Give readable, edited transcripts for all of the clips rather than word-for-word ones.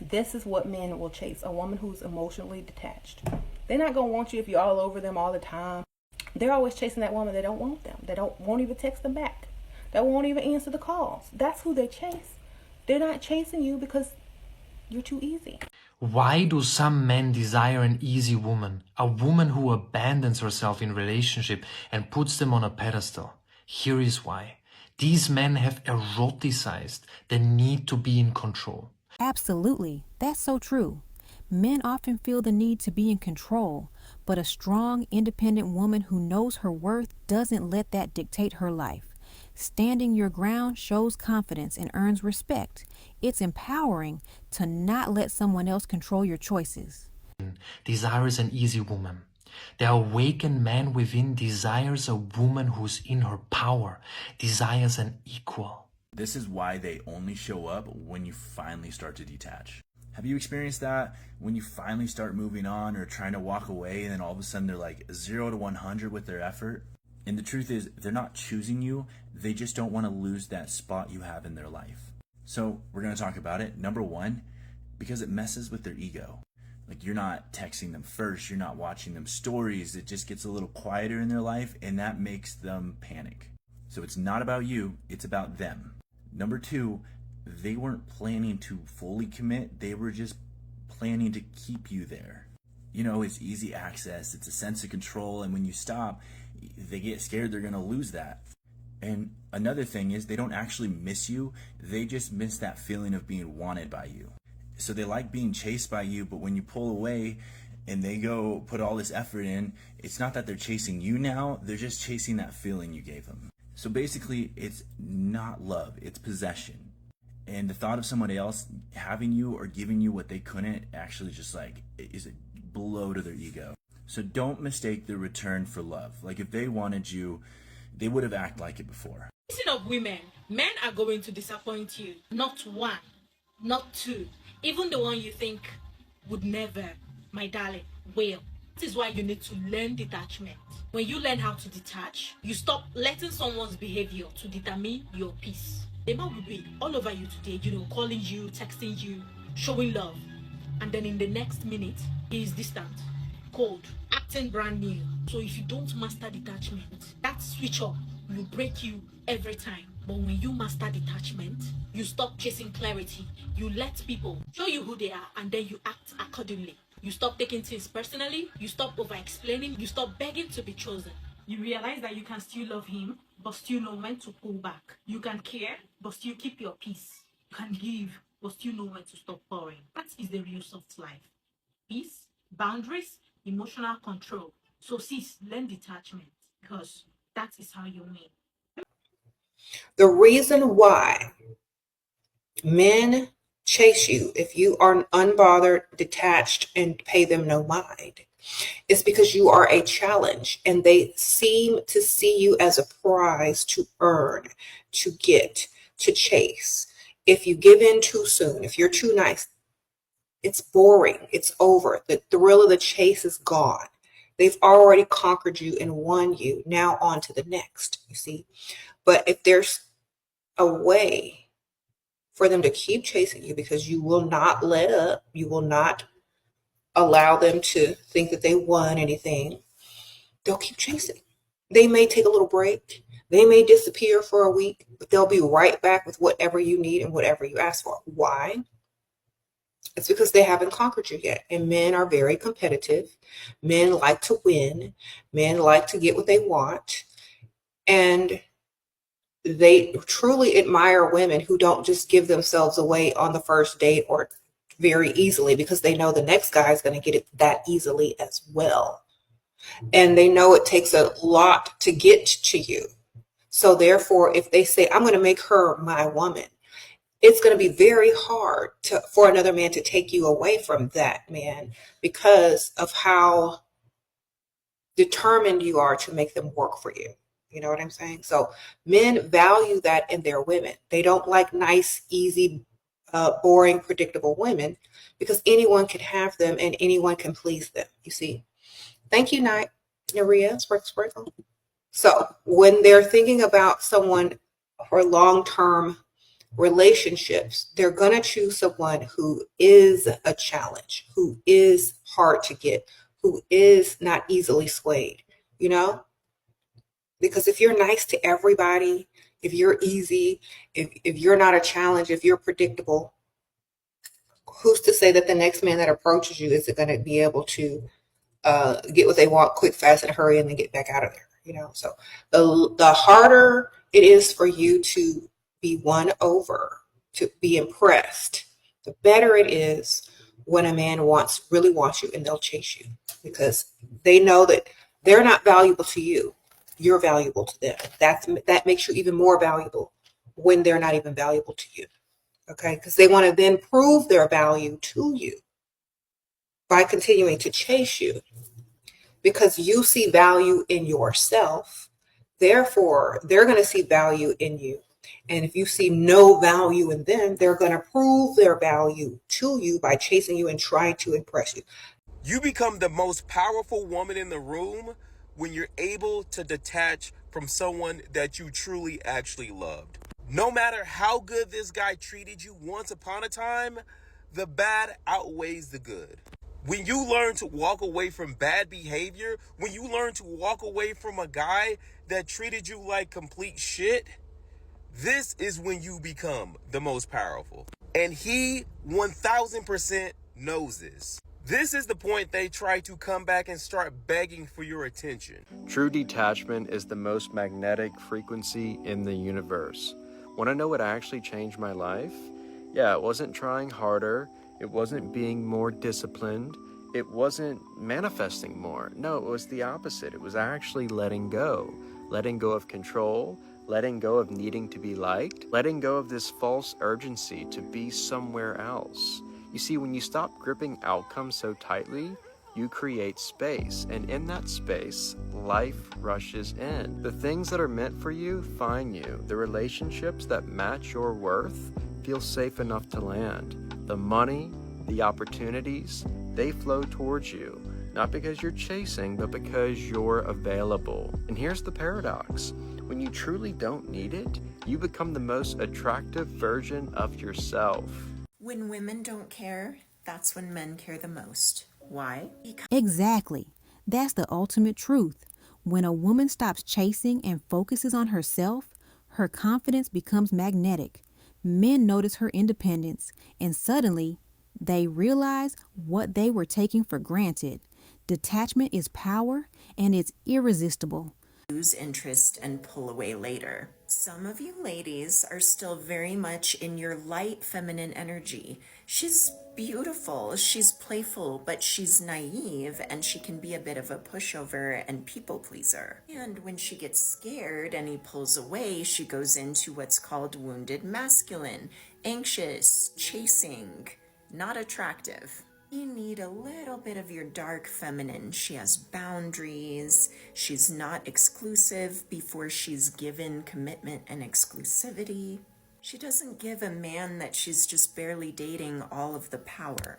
This is what men will chase: a woman who's emotionally detached. They're not going to want you if you're all over them all the time. They're always chasing that woman that don't want them. They won't even text them back. That won't even answer the calls. That's who they chase. They're not chasing you because you're too easy. Why do some men desire an easy woman, a woman who abandons herself in relationship and puts them on a pedestal? Here is why. These men have eroticized the need to be in control. Absolutely. That's so true. Men often feel the need to be in control, but a strong, independent woman who knows her worth doesn't let that dictate her life. Standing your ground shows confidence and earns respect. It's empowering to not let someone else control your choices. Desires an easy woman. The awakened man within desires a woman who's in her power, desires an equal. This is why they only show up when you finally start to detach. Have you experienced that? When you finally start moving on or trying to walk away, and then all of a sudden they're like 0 to 100 with their effort? And the truth is, they're not choosing you, they just don't want to lose that spot you have in their life. So we're going to talk about it. Number one, because it messes with their ego. Like, you're not texting them first, you're not watching them stories, it just gets a little quieter in their life, and that makes them panic. So it's not about you, it's about them. Number two, they weren't planning to fully commit, they were just planning to keep you there. You know, it's easy access, it's a sense of control, and when you stop, they get scared they're going to lose that. And another thing is, they don't actually miss you, they just miss that feeling of being wanted by you. So they like being chased by you, but when you pull away and they go put all this effort in, it's not that they're chasing you now, they're just chasing that feeling you gave them. So basically, it's not love, it's possession. And the thought of somebody else having you or giving you what they couldn't actually just like is a blow to their ego. So don't mistake the return for love. Like, if they wanted you, they would have acted like it before. Speaking of women, men are going to disappoint you. Not one, not two. Even the one you think would never, my darling, will. This is why you need to learn detachment. When you learn how to detach, you stop letting someone's behavior to determine your peace. The man will be all over you today, calling you, texting you, showing love. And then in the next minute, he is distant, cold, acting brand new. So if you don't master detachment, that switch up will break you every time. But when you master detachment, you stop chasing clarity. You let people show you who they are, and then you act accordingly. You stop taking things personally. You stop over-explaining. You stop begging to be chosen. You realize that you can still love him, but still know when to pull back. You can care, but still keep your peace. You can give, but still know when to stop pouring. That is the real soft life. Peace, boundaries, emotional control. So sis, learn detachment, because that is how you win. The reason why men chase you if you are unbothered, detached, and pay them no mind is because you are a challenge, and they seem to see you as a prize to earn, to get, to chase. If you give in too soon, if you're too nice, it's boring. It's over. The thrill of the chase is gone. They've already conquered you and won you. Now on to the next, you see. But if there's a way for them to keep chasing you because you will not let up, you will not allow them to think that they won anything, they'll keep chasing. They may take a little break. They may disappear for a week, but they'll be right back with whatever you need and whatever you ask for. Why? It's because they haven't conquered you yet. And men are very competitive. Men like to win. Men like to get what they want. And they truly admire women who don't just give themselves away on the first date or very easily, because they know the next guy is going to get it that easily as well. And they know it takes a lot to get to you. So therefore, if they say, I'm going to make her my woman, it's going to be very hard for another man to take you away from that man because of how determined you are to make them work for you. You know what I'm saying? So men value that in their women. They don't like nice, easy, boring, predictable women, because anyone can have them and anyone can please them, you see. Thank you, Naria. Sprinkle. So when they're thinking about someone for long-term relationships, they're going to choose someone who is a challenge, who is hard to get, who is not easily swayed, you know? Because if you're nice to everybody, if you're easy, if you're not a challenge, if you're predictable, who's to say that the next man that approaches you isn't going to be able to get what they want quick, fast, and hurry, and then get back out of there? You know, so the harder it is for you to be won over, to be impressed, the better it is when a man really wants you, and they'll chase you because they know that they're not valuable to you. You're valuable to them. That makes you even more valuable when they're not even valuable to you. Okay, because they want to then prove their value to you by continuing to chase you because you see value in yourself. Therefore, they're going to see value in you. And if you see no value in them, they're going to prove their value to you by chasing you and trying to impress you. You become the most powerful woman in the room when you're able to detach from someone that you truly actually loved. No matter how good this guy treated you once upon a time, the bad outweighs the good. When you learn to walk away from bad behavior, when you learn to walk away from a guy that treated you like complete shit, this is when you become the most powerful. And he 1000% knows this. This is the point they try to come back and start begging for your attention. True detachment is the most magnetic frequency in the universe. Want to know what actually changed my life? Yeah, it wasn't trying harder. It wasn't being more disciplined. It wasn't manifesting more. No, it was the opposite. It was actually letting go. Letting go of control, letting go of needing to be liked, letting go of this false urgency to be somewhere else. You see, when you stop gripping outcomes so tightly, you create space, and in that space, life rushes in. The things that are meant for you find you. The relationships that match your worth feel safe enough to land. The money, the opportunities, they flow towards you. Not because you're chasing, but because you're available. And here's the paradox. When you truly don't need it, you become the most attractive version of yourself. When women don't care, that's when men care the most. Why? Exactly. That's the ultimate truth. When a woman stops chasing and focuses on herself, her confidence becomes magnetic. Men notice her independence, and suddenly they realize what they were taking for granted. Detachment is power, and it's irresistible. Lose interest and pull away later. Some of you ladies are still very much in your light feminine energy. She's beautiful, she's playful, but she's naive, and she can be a bit of a pushover and people pleaser. And when she gets scared and he pulls away, she goes into what's called wounded masculine, anxious, chasing, not attractive. You need a little bit of your dark feminine. She has boundaries. She's not exclusive before she's given commitment and exclusivity. She doesn't give a man that she's just barely dating all of the power.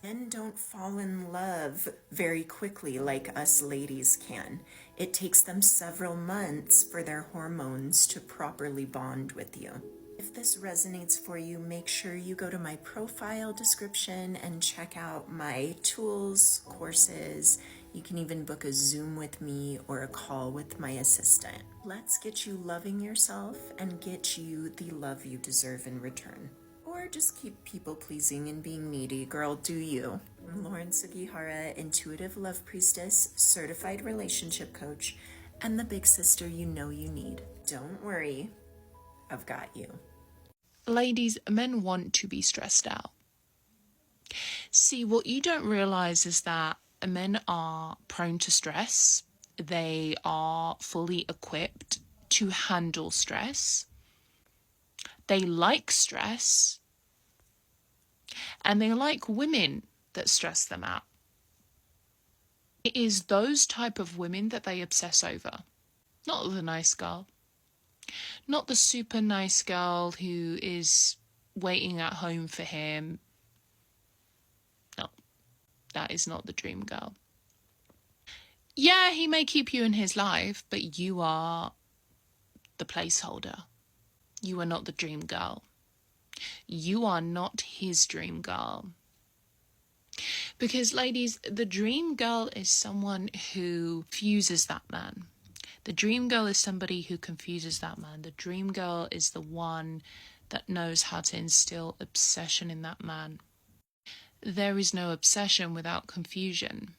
Men don't fall in love very quickly like us ladies can. It takes them several months for their hormones to properly bond with you. If this resonates for you, make sure you go to my profile description and check out my tools, courses. You can even book a Zoom with me or a call with my assistant. Let's get you loving yourself and get you the love you deserve in return. Or just keep people pleasing and being needy. Girl, do you. I'm Lauren Sugihara, intuitive love priestess, certified relationship coach, and the big sister you know you need. Don't worry, I've got you. Ladies, men want to be stressed out. See, what you don't realize is that men are prone to stress. They are fully equipped to handle stress. They like stress. And they like women that stress them out. It is those type of women that they obsess over. Not the nice girl. Not the super nice girl who is waiting at home for him. No, that is not the dream girl. Yeah, he may keep you in his life, but you are the placeholder. You are not the dream girl. You are not his dream girl. Because, ladies, the dream girl is someone who confuses that man. The dream girl is somebody who confuses that man. The dream girl is the one that knows how to instill obsession in that man. There is no obsession without confusion.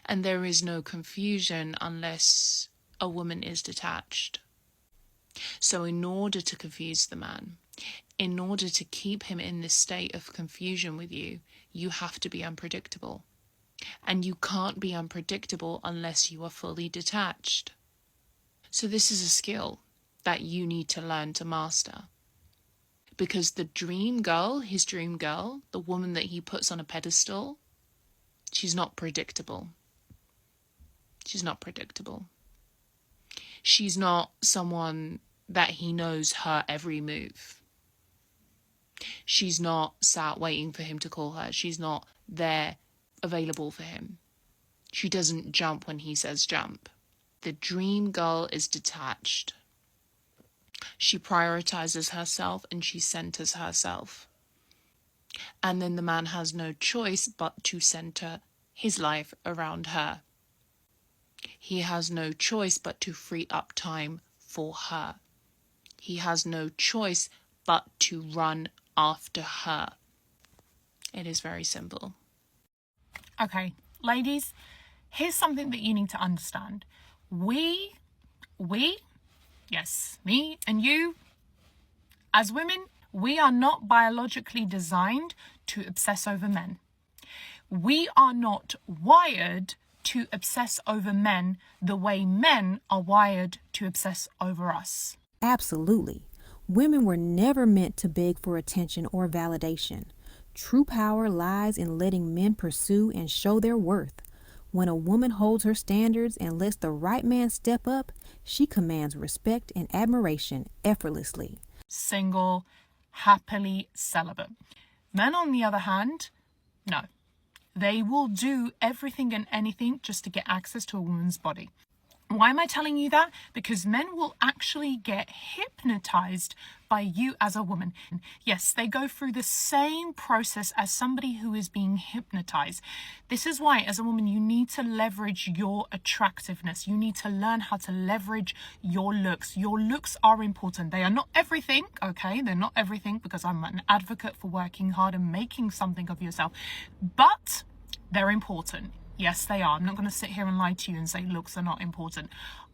And there is no confusion unless a woman is detached. So in order to confuse the man, in order to keep him in this state of confusion with you, you have to be unpredictable. And you can't be unpredictable unless you are fully detached. So this is a skill that you need to learn to master. Because the dream girl, his dream girl, the woman that he puts on a pedestal, she's not predictable. She's not predictable. She's not someone that he knows her every move. She's not sat waiting for him to call her. She's not there available for him. She doesn't jump when he says jump. The dream girl is detached. She prioritizes herself and she centers herself. And then the man has no choice but to center his life around her. He has no choice but to free up time for her. He has no choice but to run after her. It is very simple. Okay, ladies, here's something that you need to understand. We, yes, me and you, as women, we are not biologically designed to obsess over men. We are not wired to obsess over men the way men are wired to obsess over us. Absolutely. Women were never meant to beg for attention or validation. True power lies in letting men pursue and show their worth. When a woman holds her standards and lets the right man step up, she commands respect and admiration effortlessly. Single, happily celibate. Men, on the other hand, no. They will do everything and anything just to get access to a woman's body. Why am I telling you that? Because men will actually get hypnotized by you as a woman. Yes, they go through the same process as somebody who is being hypnotized. This is why, as a woman, you need to leverage your attractiveness. You need to learn how to leverage your looks. Your looks are important. They are not everything, okay? They're not everything, because I'm an advocate for working hard and making something of yourself. But they're important. Yes, they are. I'm not going to sit here and lie to you and say looks are not important.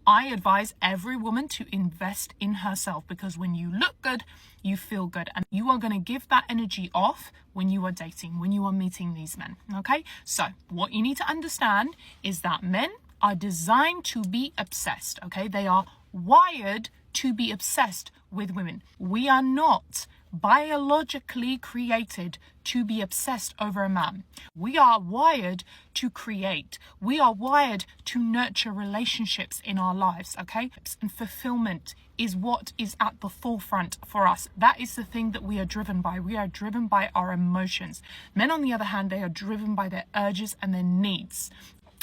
I advise every woman to invest in herself, because when you look good, you feel good. And you are going to give that energy off when you are dating, when you are meeting these men. Okay? So what you need to understand is that men are designed to be obsessed. Okay? They are wired to be obsessed with women. We are not biologically created to be obsessed over a man. We are wired to create. We are wired to nurture relationships in our lives, okay? And fulfillment is what is at the forefront for us. That is the thing that we are driven by. We are driven by our emotions. Men, on the other hand, they are driven by their urges and their needs.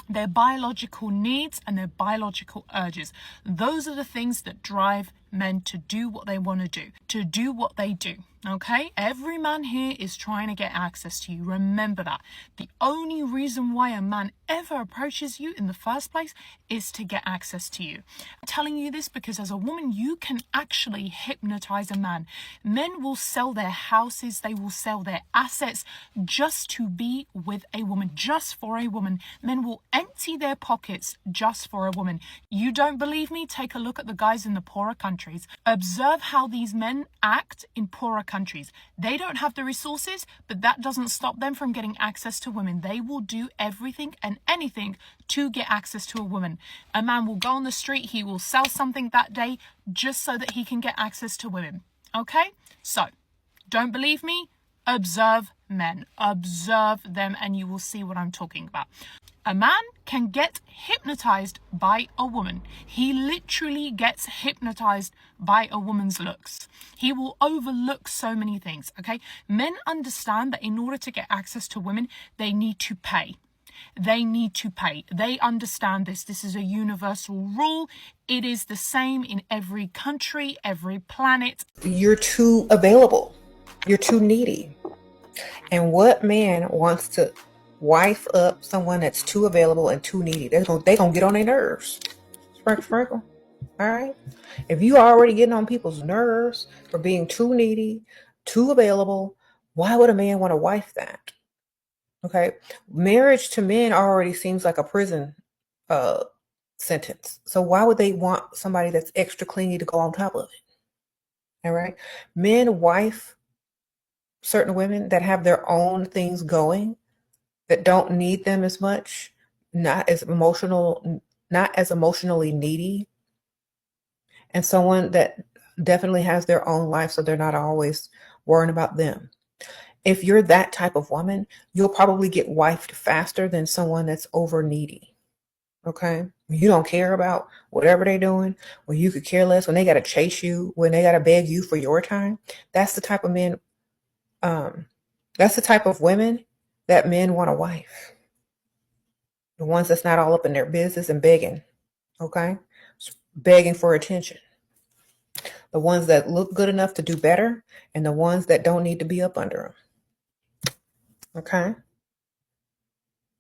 Their biological needs and their biological urges. Those are the things that drive men to do what they want to do what they do. Okay? Every man here is trying to get access to you. Remember that. The only reason why a man ever approaches you in the first place is to get access to you. I'm telling you this because as a woman, you can actually hypnotize a man. Men will sell their houses, they will sell their assets just to be with a woman, just for a woman. Men will empty their pockets just for a woman. You don't believe me? Take a look at the guys in the poorer countries. Observe how these men act in poorer countries. They don't have the resources, but that doesn't stop them from getting access to women. They will do everything and anything to get access to a woman. A man will go on the street, he will sell something that day just so that he can get access to women. Okay? So, don't believe me? Observe men. Observe them and you will see what I'm talking about. A man can get hypnotized by a woman. He literally gets hypnotized by a woman's looks. He will overlook so many things, okay? Men understand that in order to get access to women, they need to pay. they need to pay. They understand this. This is a universal rule. It is the same in every country, every planet. You're too available. You're too needy. And what man wants to wife up someone that's too available and too needy? They're gonna get on their nerves. Sprinkle. All right. If you are already getting on people's nerves for being too needy, too available, why would a man want to wife that? Okay. Marriage to men already seems like a prison sentence. So why would they want somebody that's extra clingy to go on top of it? All right. Men wife certain women that have their own things going, that don't need them as much, not as emotionally needy, and someone that definitely has their own life, so they're not always worrying about them. If you're that type of woman, you'll probably get wifed faster than someone that's over needy. Okay? When you don't care about whatever they're doing, when you could care less, when they got to chase you, when they got to beg you for your time, that's the type of men, that's the type of women that men want a wife. The ones that's not all up in their business and begging, okay? Begging for attention. The ones that look good enough to do better, and the ones that don't need to be up under them. Okay?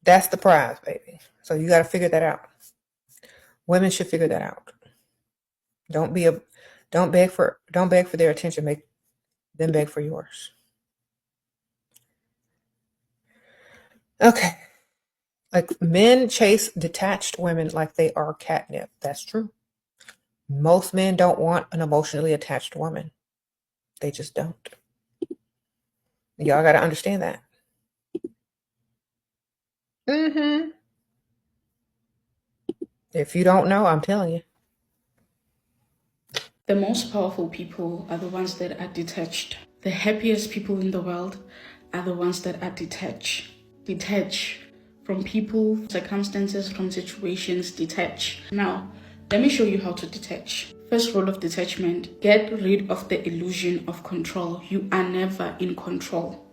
That's the prize, baby. So you got to figure that out. Women should figure that out. Don't beg for their attention. Make them beg for yours. Okay. Like, men chase detached women like they are catnip. That's true. Most men don't want an emotionally attached woman. They just don't. Y'all got to understand that. If you don't know, I'm telling you. The most powerful people are the ones that are detached. The happiest people in the world are the ones that are detached. Detach from people, circumstances, from situations, detach. Now, let me show you how to detach. First rule of detachment, get rid of the illusion of control. You are never in control.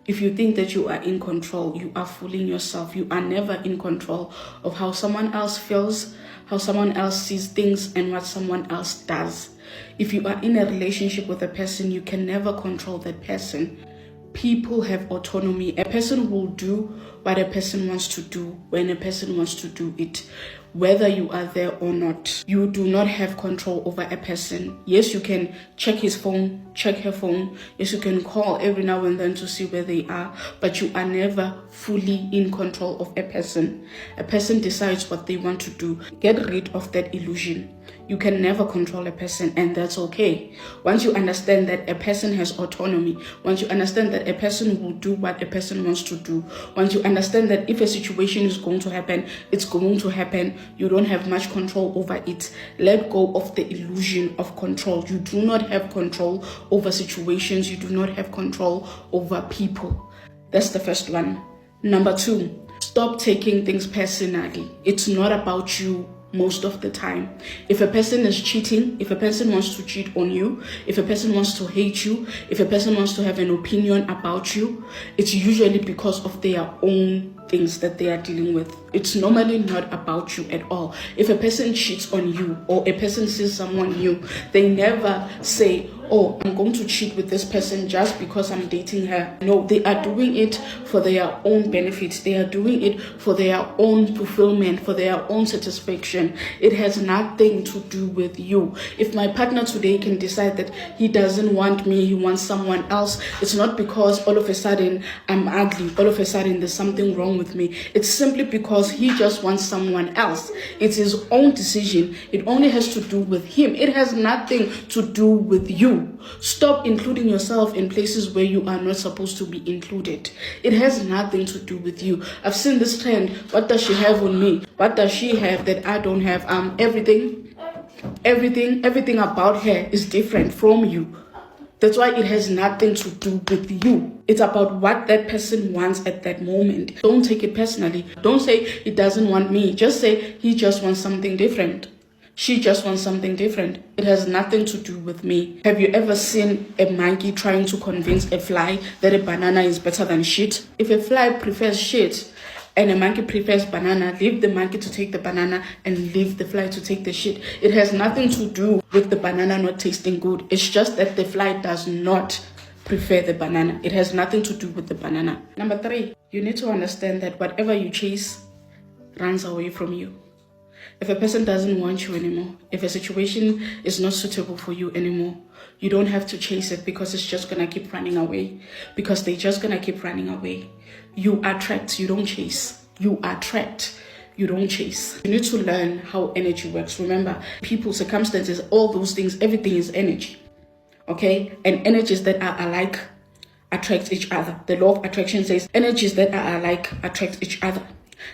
If you think that you are in control, you are fooling yourself. You are never in control of how someone else feels, how someone else sees things, and what someone else does. If you are in a relationship with a person, you can never control that person. People have autonomy. A person will do what a person wants to do when a person wants to do it, whether you are there or not. You do not have control over a person. Yes, you can check his phone, check her phone. Yes, you can call every now and then to see where they are, but you are never fully in control of a person. A person decides what they want to do. Get rid of that illusion. You can never control a person, and that's okay. Once you understand that a person has autonomy, once you understand that a person will do what a person wants to do, once you understand that if a situation is going to happen, it's going to happen, you don't have much control over it. Let go of the illusion of control. You do not have control over situations. You do not have control over people. That's the first one. Number 2, stop taking things personally. It's not about you most of the time. If a person is cheating, if a person wants to cheat on you, if a person wants to hate you, if a person wants to have an opinion about you, it's usually because of their own things that they are dealing with. It's normally not about you at all. If a person cheats on you or a person sees someone new, they never say, oh, I'm going to cheat with this person just because I'm dating her. No, they are doing it for their own benefit. They are doing it for their own fulfillment, for their own satisfaction. It has nothing to do with you. If my partner today can decide that he doesn't want me, he wants someone else, it's not because all of a sudden I'm ugly, all of a sudden there's something wrong with me. It's simply because he just wants someone else. It's his own decision. It only has to do with him. It has nothing to do with you. Stop including yourself in places where you are not supposed to be included. It has nothing to do with you. I've seen this trend. What does she have on me? What does she have that I don't have? Everything about her is different from you. That's why it has nothing to do with you. It's about what that person wants at that moment. Don't take it personally. Don't say he doesn't want me. Just say he just wants something different. She just wants something different. It has nothing to do with me. Have you ever seen a monkey trying to convince a fly that a banana is better than shit? If a fly prefers shit, and a monkey prefers banana, leave the monkey to take the banana and leave the fly to take the shit. It has nothing to do with the banana not tasting good. It's just that the fly does not prefer the banana. It has nothing to do with the banana. Number 3, you need to understand that whatever you chase runs away from you. If a person doesn't want you anymore, if a situation is not suitable for you anymore, you don't have to chase it, because it's just gonna keep running away. Because they're just gonna keep running away. You attract, you don't chase. You attract, you don't chase. You need to learn how energy works. Remember, people, circumstances, all those things, everything is energy. Okay? And energies that are alike attract each other. The law of attraction says energies that are alike attract each other.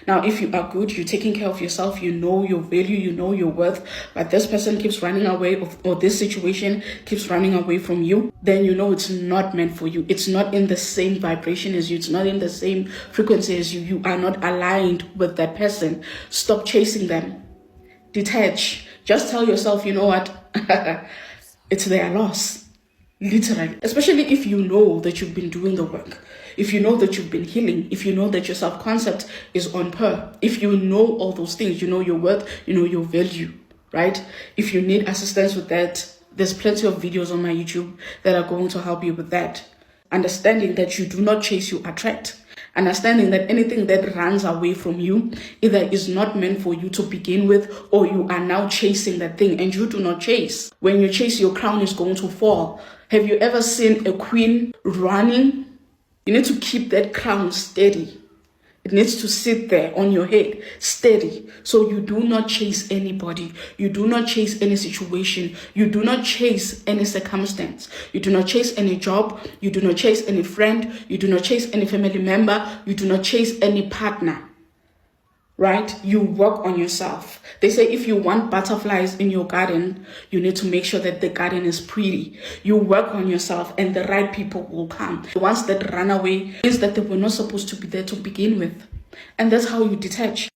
Now, if you are good, you're taking care of yourself, you know your value, you know your worth, but this person keeps running away, or this situation keeps running away from you, then you know it's not meant for you. It's not in the same vibration as you. It's not in the same frequency as you. You are not aligned with that person. Stop chasing them. Detach. Just tell yourself, you know what? It's their loss. Literally. Especially if you know that you've been doing the work. If you know that you've been healing, if you know that your self-concept is on par, if you know all those things, you know your worth, you know your value, right? If you need assistance with that, there's plenty of videos on my YouTube that are going to help you with that. Understanding that you do not chase, you attract. Understanding that anything that runs away from you either is not meant for you to begin with, or you are now chasing that thing, and you do not chase. When you chase, your crown is going to fall. Have you ever seen a queen running? You need to keep that crown steady. It needs to sit there on your head, steady. So you do not chase anybody. You do not chase any situation. You do not chase any circumstance. You do not chase any job. You do not chase any friend. You do not chase any family member. You do not chase any partner. Right? You work on yourself. They say if you want butterflies in your garden, you need to make sure that the garden is pretty. You work on yourself and the right people will come. The ones that run away means that they were not supposed to be there to begin with. And that's how you detach.